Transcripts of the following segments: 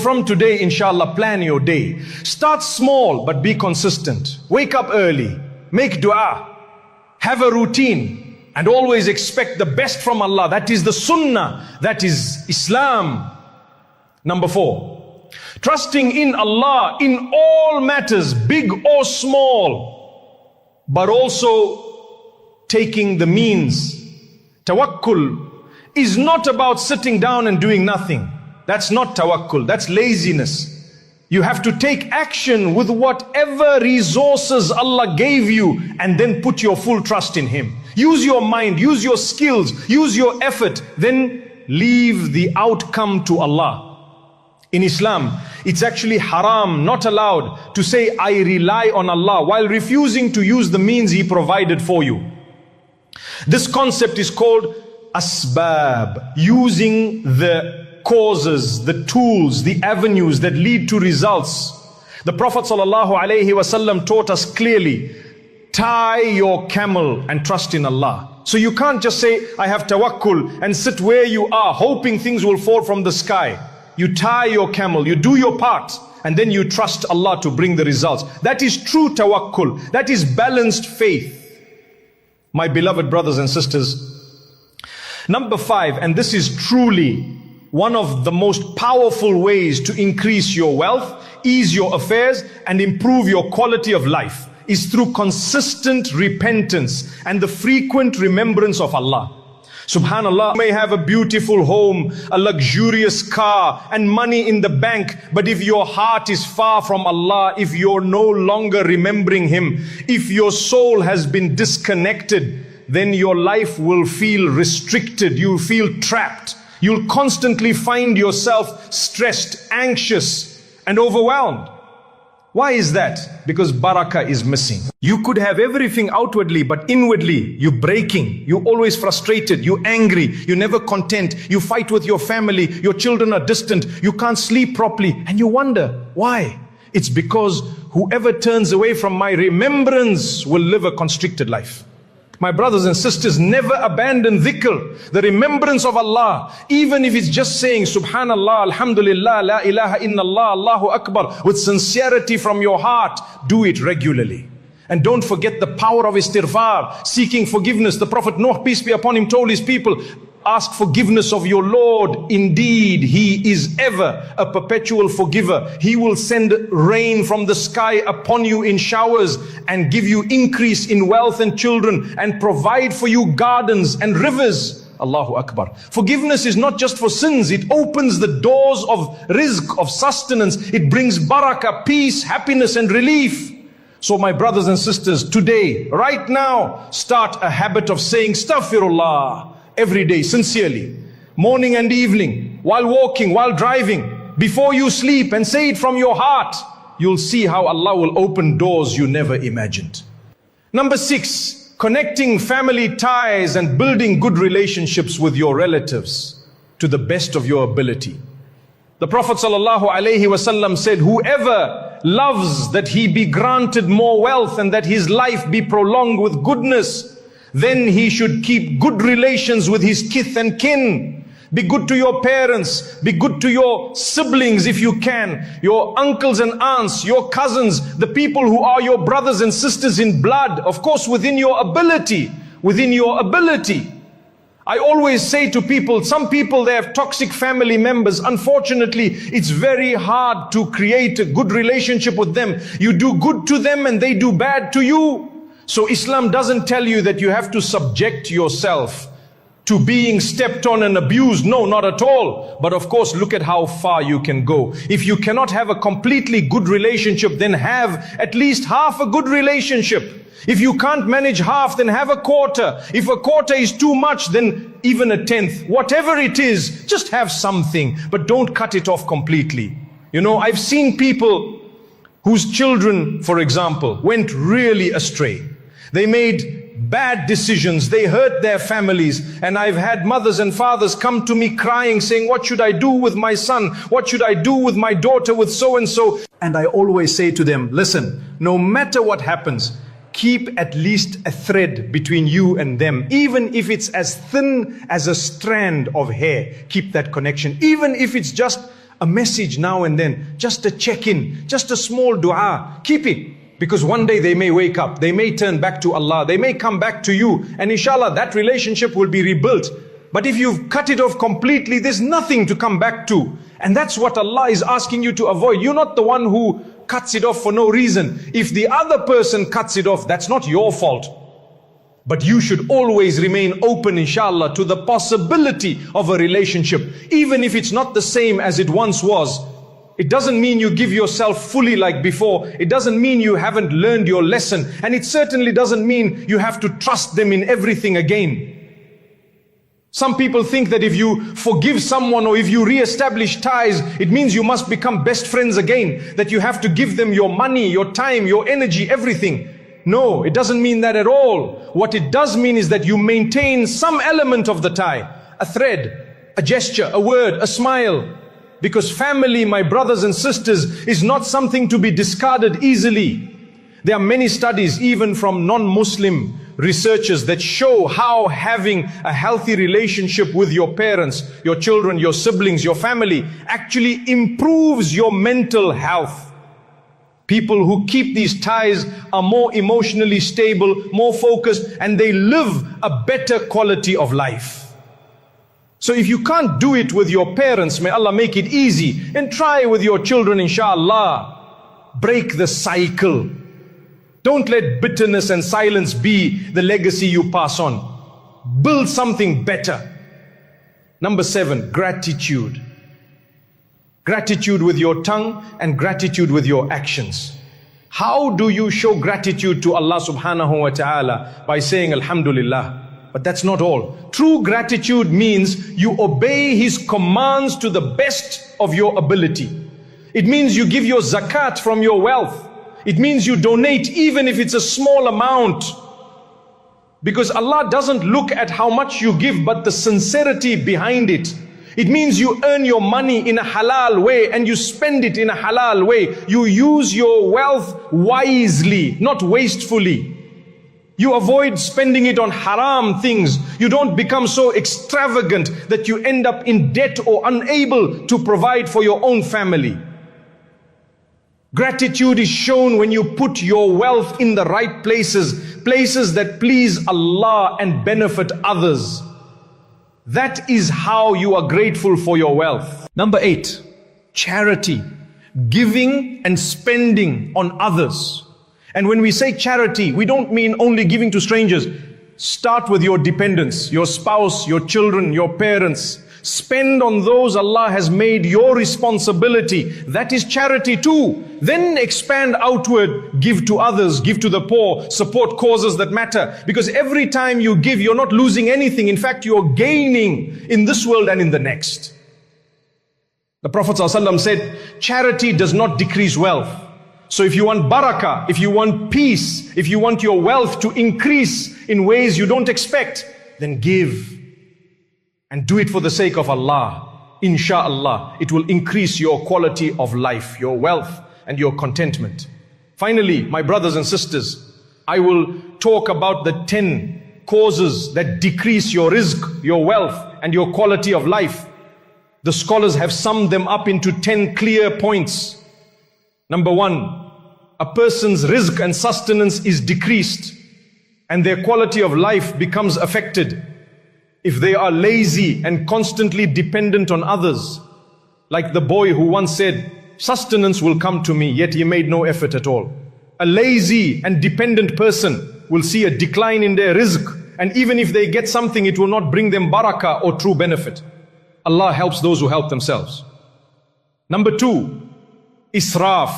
From today, inshallah, plan your day. Start small, but be consistent. Wake up early. Make dua. Have a routine. And always expect the best from Allah. That is the sunnah. That is Islam. Number 4. Trusting in Allah in all matters, big or small. But also taking the means. Tawakkul is not about sitting down and doing nothing. That's not tawakkul, that's laziness. You have to take action with whatever resources Allah gave you and then put your full trust in Him. Use your mind, use your skills, use your effort, then leave the outcome to Allah. In Islam, it's actually haram, not allowed to say, I rely on Allah, while refusing to use the means He provided for you. This concept is called asbab, using the causes, the tools, the avenues that lead to results. The Prophet ﷺ taught us clearly, tie your camel and trust in Allah. So you can't just say, I have tawakkul, and sit where you are, hoping things will fall from the sky. You tie your camel, you do your part, and then you trust Allah to bring the results. That is true tawakkul. That is balanced faith. My beloved brothers and sisters, number 5, and this is truly one of the most powerful ways to increase your wealth, ease your affairs, and improve your quality of life, is through consistent repentance and the frequent remembrance of Allah. Subhanallah, you may have a beautiful home, a luxurious car, and money in the bank, but if your heart is far from Allah, if you're no longer remembering Him, if your soul has been disconnected, then your life will feel restricted, you'll feel trapped. You'll constantly find yourself stressed, anxious, and overwhelmed. Why is that? Because barakah is missing. You could have everything outwardly, but inwardly, you're breaking. You're always frustrated. You're angry. You're never content. You fight with your family. Your children are distant. You can't sleep properly. And you wonder, why? It's because whoever turns away from my remembrance will live a constricted life. My brothers and sisters, never abandon dhikr, the remembrance of Allah. Even if it's just saying Subhanallah, Alhamdulillah, La ilaha illallah, Allahu Akbar, with sincerity from your heart, do it regularly. And don't forget the power of istighfar, seeking forgiveness. The Prophet Noah, peace be upon him, told his people, ask forgiveness of your Lord. Indeed, He is ever a perpetual forgiver. He will send rain from the sky upon you in showers and give you increase in wealth and children and provide for you gardens and rivers. Allahu Akbar. Forgiveness is not just for sins. It opens the doors of rizq, of sustenance. It brings barakah, peace, happiness and relief. So my brothers and sisters, today, right now, start a habit of saying Astaghfirullah every day, sincerely, morning and evening, while walking, while driving, before you sleep, and say it from your heart. You'll see how Allah will open doors you never imagined. Number 6, connecting family ties and building good relationships with your relatives to the best of your ability. The Prophet ﷺ said, whoever loves that he be granted more wealth and that his life be prolonged with goodness, then he should keep good relations with his kith and kin. Be good to your parents, be good to your siblings if you can, your uncles and aunts, your cousins, the people who are your brothers and sisters in blood, of course within your ability, I always say to people, some people, they have toxic family members. Unfortunately, it's very hard to create a good relationship with them. You do good to them and they do bad to you. So Islam doesn't tell you that you have to subject yourself to being stepped on and abused. No, not at all. But of course, look at how far you can go. If you cannot have a completely good relationship, then have at least half a good relationship. If you can't manage half, then have a quarter. If a quarter is too much, then even a tenth. Whatever it is, just have something, but don't cut it off completely. You know, I've seen people whose children, for example, went really astray. They made bad decisions, they hurt their families, and I've had mothers and fathers come to me crying, saying, what should I do with my son? What should I do with my daughter, with so and so? And I always say to them, listen, no matter what happens, keep at least a thread between you and them. Even if it's as thin as a strand of hair, keep that connection. Even if it's just a message now and then, just a check-in, just a small dua. Keep it. Because one day they may wake up, they may turn back to Allah, they may come back to you, and inshallah that relationship will be rebuilt. But if you've cut it off completely, there's nothing to come back to. And that's what Allah is asking you to avoid. You're not the one who cuts it off for no reason. If the other person cuts it off, that's not your fault. But you should always remain open, inshallah, to the possibility of a relationship. Even if it's not the same as it once was. It doesn't mean you give yourself fully like before. It doesn't mean you haven't learned your lesson. And it certainly doesn't mean you have to trust them in everything again. Some people think that if you forgive someone or if you re-establish ties, it means you must become best friends again. That you have to give them your money, your time, your energy, everything. No, it doesn't mean that at all. What it does mean is that you maintain some element of the tie. A thread, a gesture, a word, a smile. Because family, my brothers and sisters, is not something to be discarded easily. There are many studies, even from non-Muslim researchers, that show how having a healthy relationship with your parents, your children, your siblings, your family, actually improves your mental health. People who keep these ties are more emotionally stable, more focused, and they live a better quality of life. So if you can't do it with your parents, may Allah make it easy, and try with your children, inshallah. Break the cycle. Don't let bitterness and silence be the legacy you pass on. Build something better. Number 7, gratitude. Gratitude with your tongue and gratitude with your actions. How do you show gratitude to Allah subhanahu wa ta'ala? By saying Alhamdulillah. But that's not all. True gratitude means you obey His commands to the best of your ability. It means you give your zakat from your wealth. It means you donate even if it's a small amount. Because Allah doesn't look at how much you give, but the sincerity behind it. It means you earn your money in a halal way and you spend it in a halal way. You use your wealth wisely, not wastefully. You avoid spending it on haram things. You don't become so extravagant that you end up in debt or unable to provide for your own family. Gratitude is shown when you put your wealth in the right places, places that please Allah and benefit others. That is how you are grateful for your wealth. Number 8, charity, giving and spending on others. And when we say charity, we don't mean only giving to strangers. Start with your dependents, your spouse, your children, your parents. Spend on those Allah has made your responsibility. That is charity too. Then expand outward, give to others, give to the poor, support causes that matter. Because every time you give, you're not losing anything. In fact, you're gaining in this world and in the next. The Prophet ﷺ said, charity does not decrease wealth. So if you want barakah, if you want peace, if you want your wealth to increase in ways you don't expect, then give. And do it for the sake of Allah. Insha'Allah, it will increase your quality of life, your wealth and your contentment. Finally, my brothers and sisters, I will talk about the 10 causes that decrease your rizq, your wealth and your quality of life. The scholars have summed them up into 10 clear points. Number 1, a person's rizq and sustenance is decreased and their quality of life becomes affected if they are lazy and constantly dependent on others. Like the boy who once said, sustenance will come to me, yet he made no effort at all. A lazy and dependent person will see a decline in their rizq, and even if they get something, it will not bring them barakah or true benefit. Allah helps those who help themselves. Number 2, israf,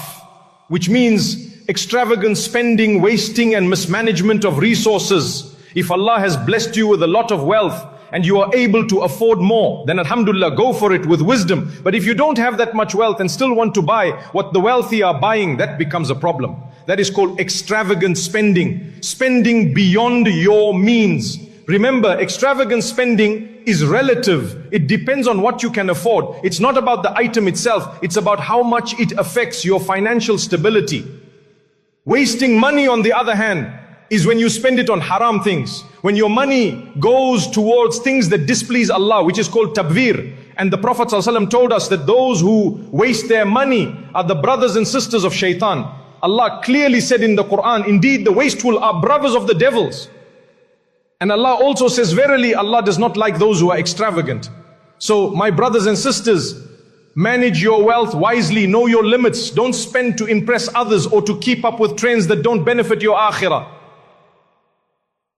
which means extravagant spending, wasting and mismanagement of resources. If Allah has blessed you with a lot of wealth and you are able to afford more, then alhamdulillah, go for it with wisdom. But if you don't have that much wealth and still want to buy what the wealthy are buying, that becomes a problem. That is called extravagant spending. Spending beyond your means. Remember, extravagant spending is relative. It depends on what you can afford. It's not about the item itself. It's about how much it affects your financial stability. Wasting money, on the other hand, is when you spend it on haram things. When your money goes towards things that displease Allah, which is called tabveer. And the Prophet ﷺ told us that those who waste their money are the brothers and sisters of shaitan. Allah clearly said in the Quran, indeed the wasteful are brothers of the devils. And Allah also says, verily Allah does not like those who are extravagant. So my brothers and sisters, manage your wealth wisely, know your limits. Don't spend to impress others or to keep up with trends that don't benefit your akhirah.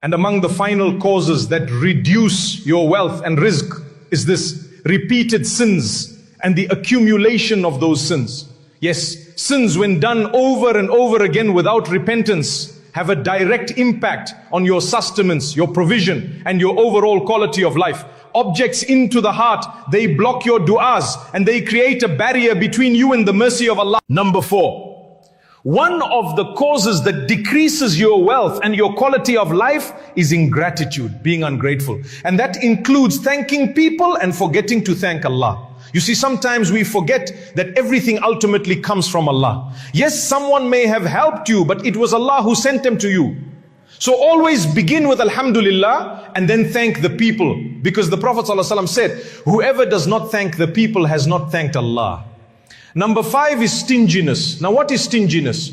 And among the final causes that reduce your wealth and rizq is this: repeated sins and the accumulation of those sins. Yes, sins when done over and over again without repentance have a direct impact on your sustenance, your provision, and your overall quality of life. Objects into the heart, they block your du'as and they create a barrier between you and the mercy of Allah. Number 4. One of the causes that decreases your wealth and your quality of life is ingratitude, being ungrateful. And that includes thanking people and forgetting to thank Allah. You see, sometimes we forget that everything ultimately comes from Allah. Yes, someone may have helped you, but it was Allah who sent them to you. So always begin with Alhamdulillah and then thank the people. Because the Prophet ﷺ said, whoever does not thank the people has not thanked Allah. Number 5 is stinginess. Now what is stinginess?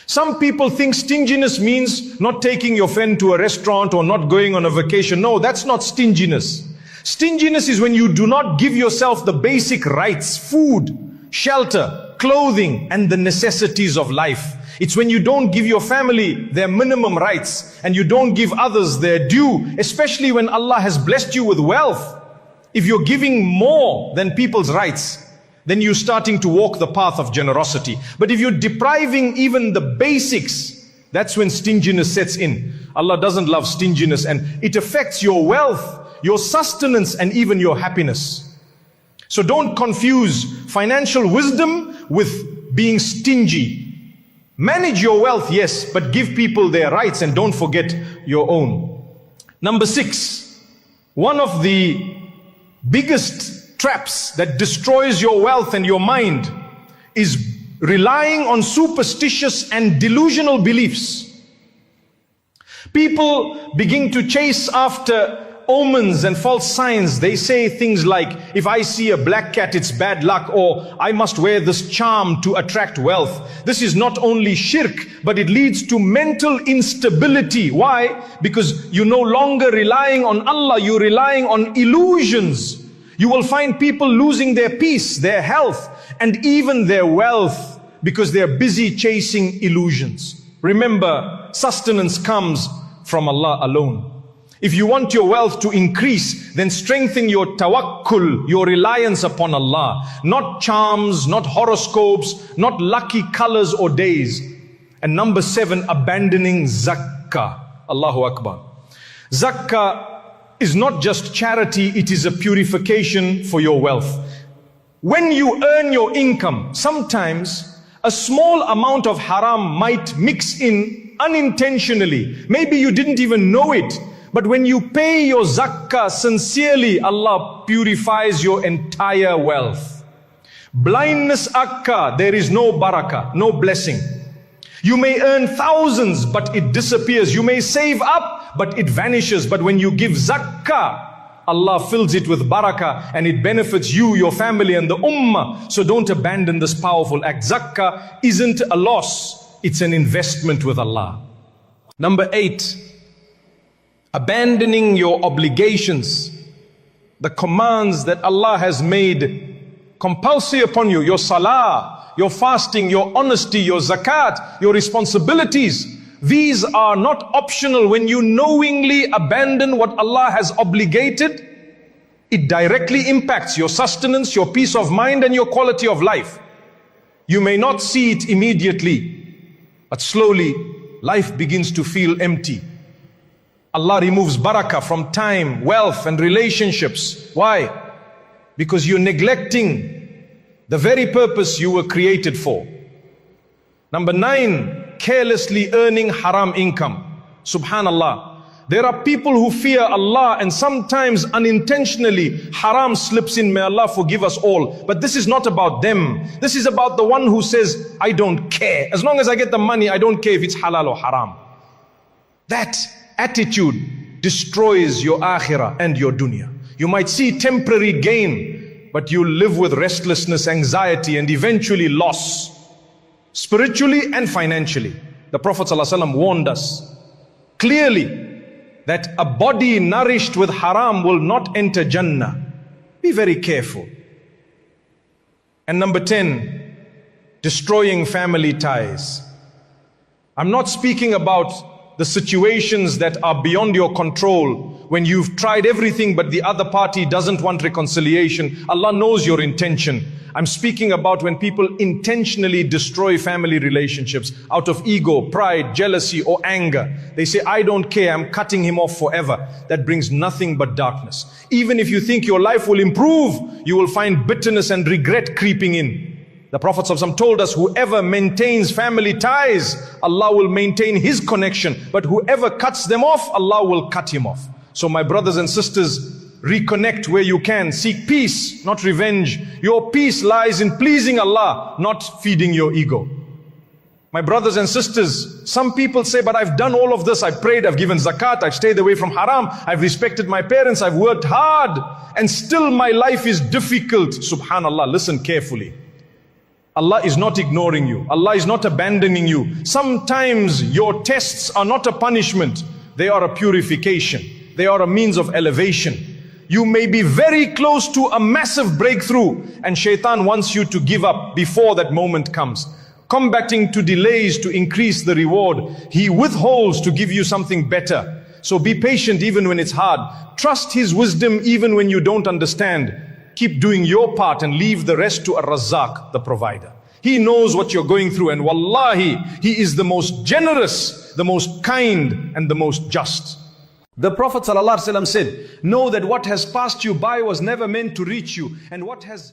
Some people think stinginess means not taking your friend to a restaurant or not going on a vacation. No, that's not stinginess. Stinginess is when you do not give yourself the basic rights: food, shelter, clothing, and the necessities of life. It's when you don't give your family their minimum rights and you don't give others their due, especially when Allah has blessed you with wealth. If you're giving more than people's rights, then you're starting to walk the path of generosity. But if you're depriving even the basics, that's when stinginess sets in. Allah doesn't love stinginess, and it affects your wealth, your sustenance, and even your happiness. So don't confuse financial wisdom with being stingy. Manage your wealth, yes, but give people their rights and don't forget your own. Number 6, one of the biggest traps that destroys your wealth and your mind is relying on superstitious and delusional beliefs. People begin to chase after omens and false signs. They say things like, if I see a black cat, it's bad luck, or I must wear this charm to attract wealth. This is not only shirk, but it leads to mental instability. Why? Because you're no longer relying on Allah, you're relying on illusions. You will find people losing their peace, their health, and even their wealth because they're busy chasing illusions. Remember, sustenance comes from Allah alone. If you want your wealth to increase, then strengthen your tawakkul, your reliance upon Allah. Not charms, not horoscopes, not lucky colors or days. And number 7, abandoning zakah. Allahu Akbar. Zakah is not just charity, it is a purification for your wealth. When you earn your income, sometimes a small amount of haram might mix in unintentionally. Maybe you didn't even know it. But when you pay your zakah sincerely, Allah purifies your entire wealth. Blindness akka, there is no barakah, no blessing. You may earn thousands, but it disappears. You may save up, but it vanishes. But when you give zakah, Allah fills it with barakah and it benefits you, your family, and the ummah. So don't abandon this powerful act. Zakah isn't a loss, it's an investment with Allah. Number 8. Abandoning your obligations, the commands that Allah has made compulsory upon you, your salah, your fasting, your honesty, your zakat, your responsibilities. These are not optional. When you knowingly abandon what Allah has obligated, it directly impacts your sustenance, your peace of mind, and your quality of life. You may not see it immediately, but slowly life begins to feel empty. Allah removes barakah from time, wealth, and relationships. Why? Because you're neglecting the very purpose you were created for. Number 9, carelessly earning haram income. Subhanallah. There are people who fear Allah and sometimes unintentionally haram slips in. May Allah forgive us all. But this is not about them. This is about the one who says, I don't care. As long as I get the money, I don't care if it's halal or haram. That attitude destroys your akhirah and your dunya. You might see temporary gain, but you live with restlessness, anxiety, and eventually loss, spiritually and financially. The Prophet ﷺ warned us clearly that a body nourished with haram will not enter Jannah. Be very careful. And number 10, destroying family ties. I'm not speaking about the situations that are beyond your control, when you've tried everything but the other party doesn't want reconciliation. Allah knows your intention. I'm speaking about when people intentionally destroy family relationships out of ego, pride, jealousy, or anger. They say, I don't care, I'm cutting him off forever. That brings nothing but darkness. Even if you think your life will improve, you will find bitterness and regret creeping in. The Prophet ﷺ told us, whoever maintains family ties, Allah will maintain his connection. But whoever cuts them off, Allah will cut him off. So my brothers and sisters, reconnect where you can. Seek peace, not revenge. Your peace lies in pleasing Allah, not feeding your ego. My brothers and sisters, some people say, but I've done all of this. I've prayed, I've given zakat, I've stayed away from haram, I've respected my parents, I've worked hard, and still my life is difficult. Subhanallah, listen carefully. Allah is not ignoring you. Allah is not abandoning you. Sometimes your tests are not a punishment. They are a purification. They are a means of elevation. You may be very close to a massive breakthrough, and shaitan wants you to give up before that moment comes. Combating to delays to increase the reward. He withholds to give you something better. So be patient even when it's hard. Trust his wisdom even when you don't understand. Keep doing your part and leave the rest to Ar-Razzaq, the provider. He knows what you're going through, and wallahi, he is the most generous, the most kind, and the most just. The Prophet ﷺ said, know that what has passed you by was never meant to reach you, and what has